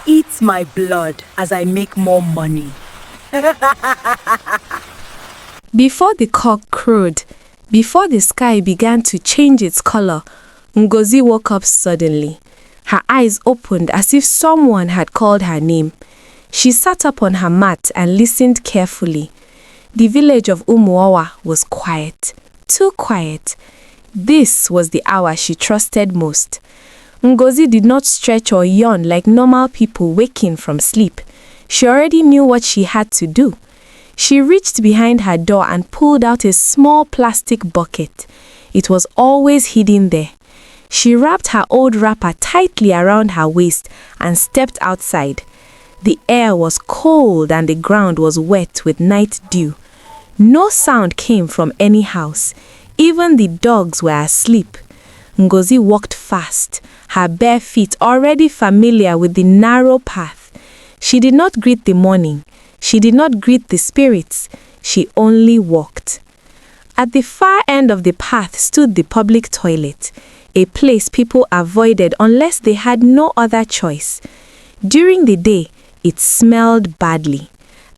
Eat my blood as I make more money. Before the cock crowed, before the sky began to change its color, Ngozi woke up suddenly. Her eyes opened as if someone had called her name. She sat up on her mat and listened carefully. The village of Umuawa was quiet, too quiet. This was the hour she trusted most. Ngozi did not stretch or yawn like normal people waking from sleep. She already knew what she had to do. She reached behind her door and pulled out a small plastic bucket. It was always hidden there. She wrapped her old wrapper tightly around her waist and stepped outside. The air was cold and the ground was wet with night dew. No sound came from any house. Even the dogs were asleep. Ngozi walked fast, her bare feet already familiar with the narrow path. She did not greet the morning. She did not greet the spirits. She only walked. At the far end of the path stood the public toilet, a place people avoided unless they had no other choice. During the day, it smelled badly.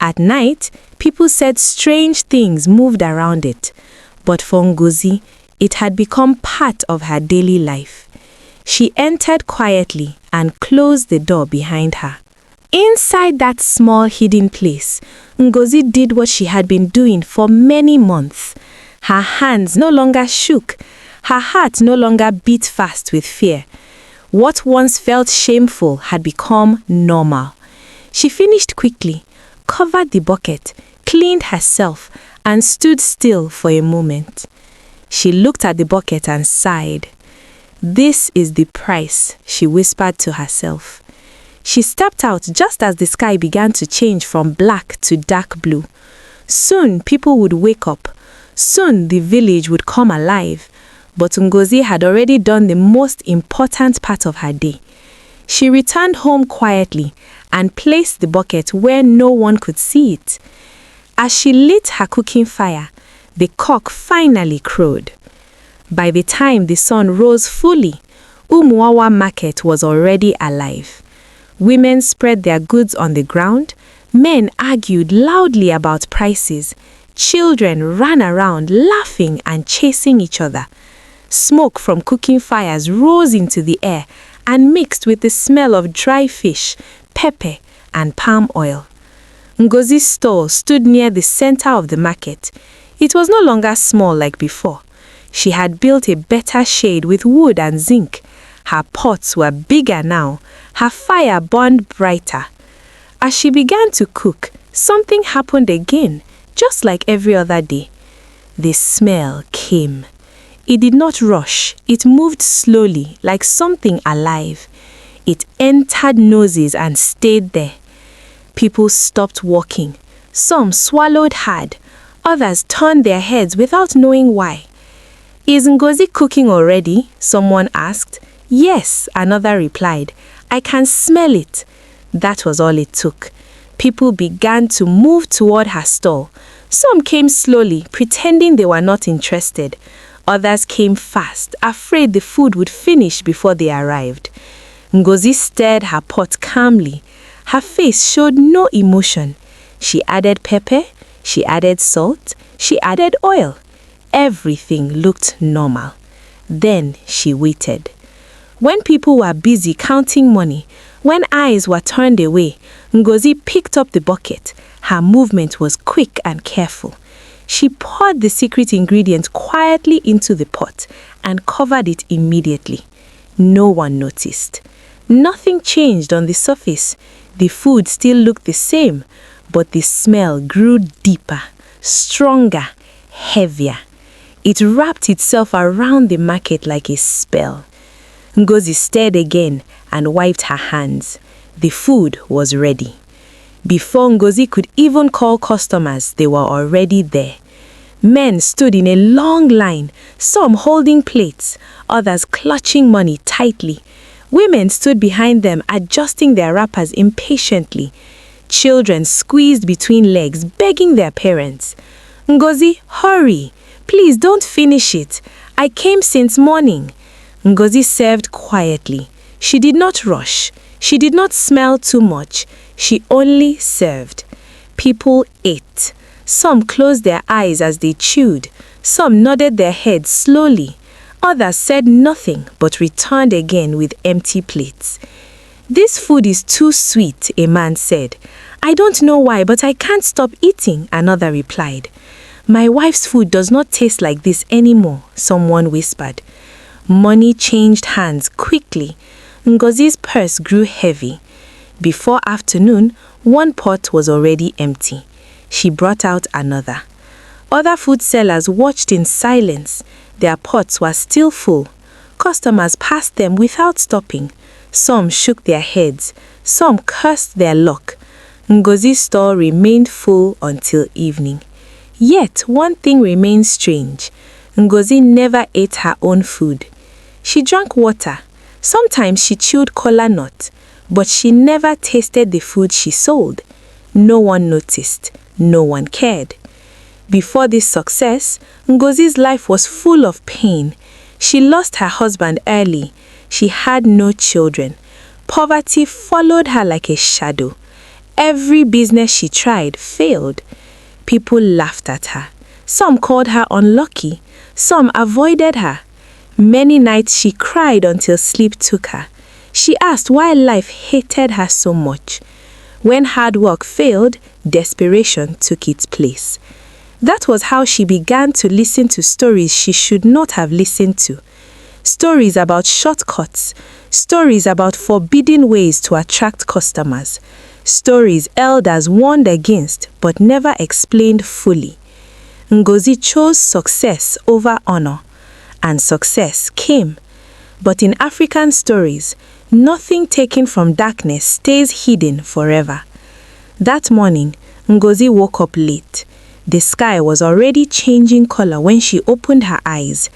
At night, people said strange things moved around it. But for Ngozi, it had become part of her daily life. She entered quietly and closed the door behind her. Inside that small hidden place, Ngozi did what she had been doing for many months. Her hands no longer shook. Her heart no longer beat fast with fear. What once felt shameful had become normal. She finished quickly, covered the bucket, cleaned herself, and stood still for a moment. She looked at the bucket and sighed. "This is the price," she whispered to herself. She stepped out just as the sky began to change from black to dark blue. Soon people would wake up. Soon the village would come alive. But Ngozi had already done the most important part of her day. She returned home quietly and placed the bucket where no one could see it. As she lit her cooking fire, the cock finally crowed. By the time the sun rose fully, Umuawa market was already alive. Women spread their goods on the ground. Men argued loudly about prices. Children ran around laughing and chasing each other. Smoke from cooking fires rose into the air and mixed with the smell of dry fish, pepper, and palm oil. Ngozi's stall stood near the center of the market. It was no longer small like before. She had built a better shade with wood and zinc. Her pots were bigger now. Her fire burned brighter. As she began to cook, something happened again, just like every other day. The smell came. It did not rush. It moved slowly, like something alive. It entered noses and stayed there. People stopped walking. Some swallowed hard. Others turned their heads without knowing why. "Is Ngozi cooking already?" someone asked. "Yes," another replied. "I can smell it." That was all it took. People began to move toward her stall. Some came slowly, pretending they were not interested. Others came fast, afraid the food would finish before they arrived. Ngozi stirred her pot calmly. Her face showed no emotion. She added pepper, she added salt, she added oil. Everything looked normal. Then she waited. When people were busy counting money, when eyes were turned away, Ngozi picked up the bucket. Her movement was quick and careful. She poured the secret ingredient quietly into the pot and covered it immediately. No one noticed. Nothing changed on the surface. The food still looked the same, but the smell grew deeper, stronger, heavier. It wrapped itself around the market like a spell. Ngozi stirred again and wiped her hands. The food was ready. Before Ngozi could even call customers, they were already there. Men stood in a long line, some holding plates, others clutching money tightly. Women stood behind them, adjusting their wrappers impatiently. Children squeezed between legs, begging their parents. "Ngozi, hurry! Please don't finish it. I came since morning." Ngozi served quietly. She did not rush. She did not smell too much. She only served. People ate. Some closed their eyes as they chewed. Some nodded their heads slowly. Others said nothing but returned again with empty plates. "This food is too sweet," a man said. "I don't know why, but I can't stop eating," another replied. "My wife's food does not taste like this anymore," someone whispered. Money changed hands quickly. Ngozi's purse grew heavy. Before afternoon, one pot was already empty. She brought out another. Other food sellers watched in silence. Their pots were still full. Customers passed them without stopping. Some shook their heads. Some cursed their luck. Ngozi's store remained full until evening. Yet one thing remained strange. Ngozi never ate her own food. She drank water. Sometimes she chewed kola nut, but she never tasted the food she sold. No one noticed. No one cared. Before this success, Ngozi's life was full of pain. She lost her husband early. She had no children. Poverty followed her like a shadow. Every business she tried failed. People laughed at her. Some called her unlucky. Some avoided her. Many nights she cried until sleep took her. She asked why life hated her so much. When hard work failed, desperation took its place. That was how she began to listen to stories she should not have listened to. Stories about shortcuts. Stories about forbidden ways to attract customers. Stories elders warned against but never explained fully. Ngozi chose success over honor, and success came. But in African stories, nothing taken from darkness stays hidden forever. That morning, Ngozi woke up late. The sky was already changing color when she opened her eyes.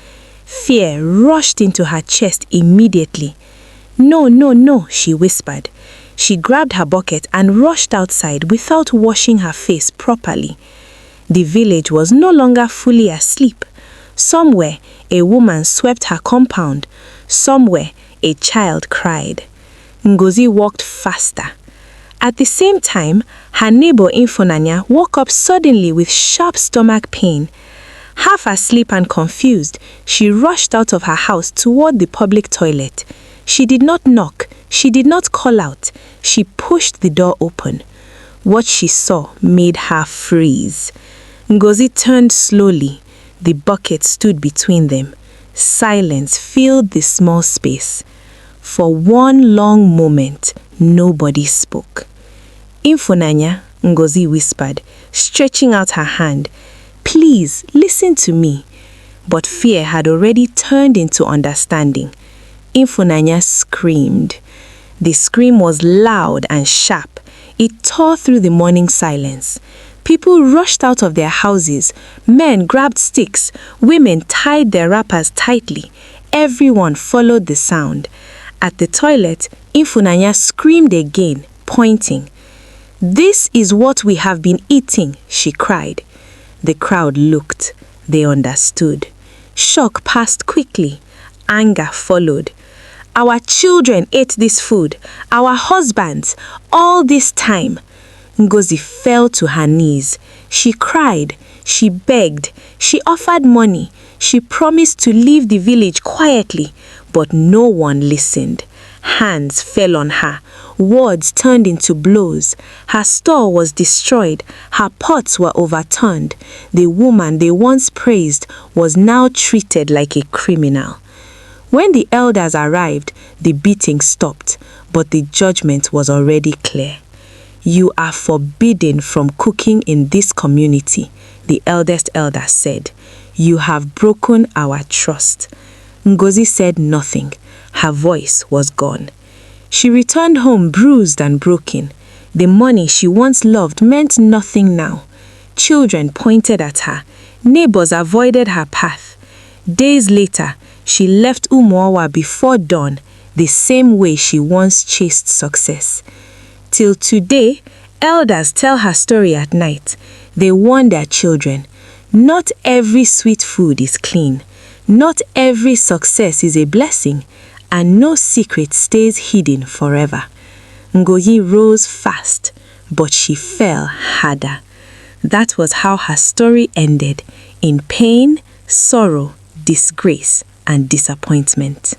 Fear rushed into her chest immediately. "No, no, no," she whispered. She grabbed her bucket and rushed outside without washing her face properly. The village was no longer fully asleep. Somewhere, a woman swept her compound. Somewhere, a child cried. Ngozi walked faster. At the same time, her neighbor Infonanya woke up suddenly with sharp stomach pain. Half asleep and confused, she rushed out of her house toward the public toilet. She did not knock. She did not call out. She pushed the door open. What she saw made her freeze. Ngozi turned slowly. The bucket stood between them. Silence filled the small space. For one long moment, nobody spoke. "Infonanya," Ngozi whispered, stretching out her hand. "Please, listen to me." But fear had already turned into understanding. Infonanya screamed. The scream was loud and sharp. It tore through the morning silence. People rushed out of their houses. Men grabbed sticks. Women tied their wrappers tightly. Everyone followed the sound. At the toilet, Infonanya screamed again, pointing. "This is what we have been eating," she cried. The crowd looked. They understood. Shock passed quickly. Anger followed. "Our children ate this food. Our husbands. All this time." Ngozi fell to her knees. She cried. She begged. She offered money. She promised to leave the village quietly. But no one listened. Hands fell on her. Words turned into blows. Her store was destroyed. Her pots were overturned. The woman they once praised was now treated like a criminal. When the elders arrived, the beating stopped, but the judgment was already clear. "You are forbidden from cooking in this community," the eldest elder said. "You have broken our trust." Ngozi said nothing. Her voice was gone. She returned home bruised and broken. The money she once loved meant nothing now. Children pointed at her. Neighbors avoided her path. Days later, she left Umuawa before dawn, the same way she once chased success. Till today, elders tell her story at night. They warn their children. Not every sweet food is clean. Not every success is a blessing. And no secret stays hidden forever. Ngozi rose fast, but she fell harder. That was how her story ended, in pain, sorrow, disgrace, and disappointment.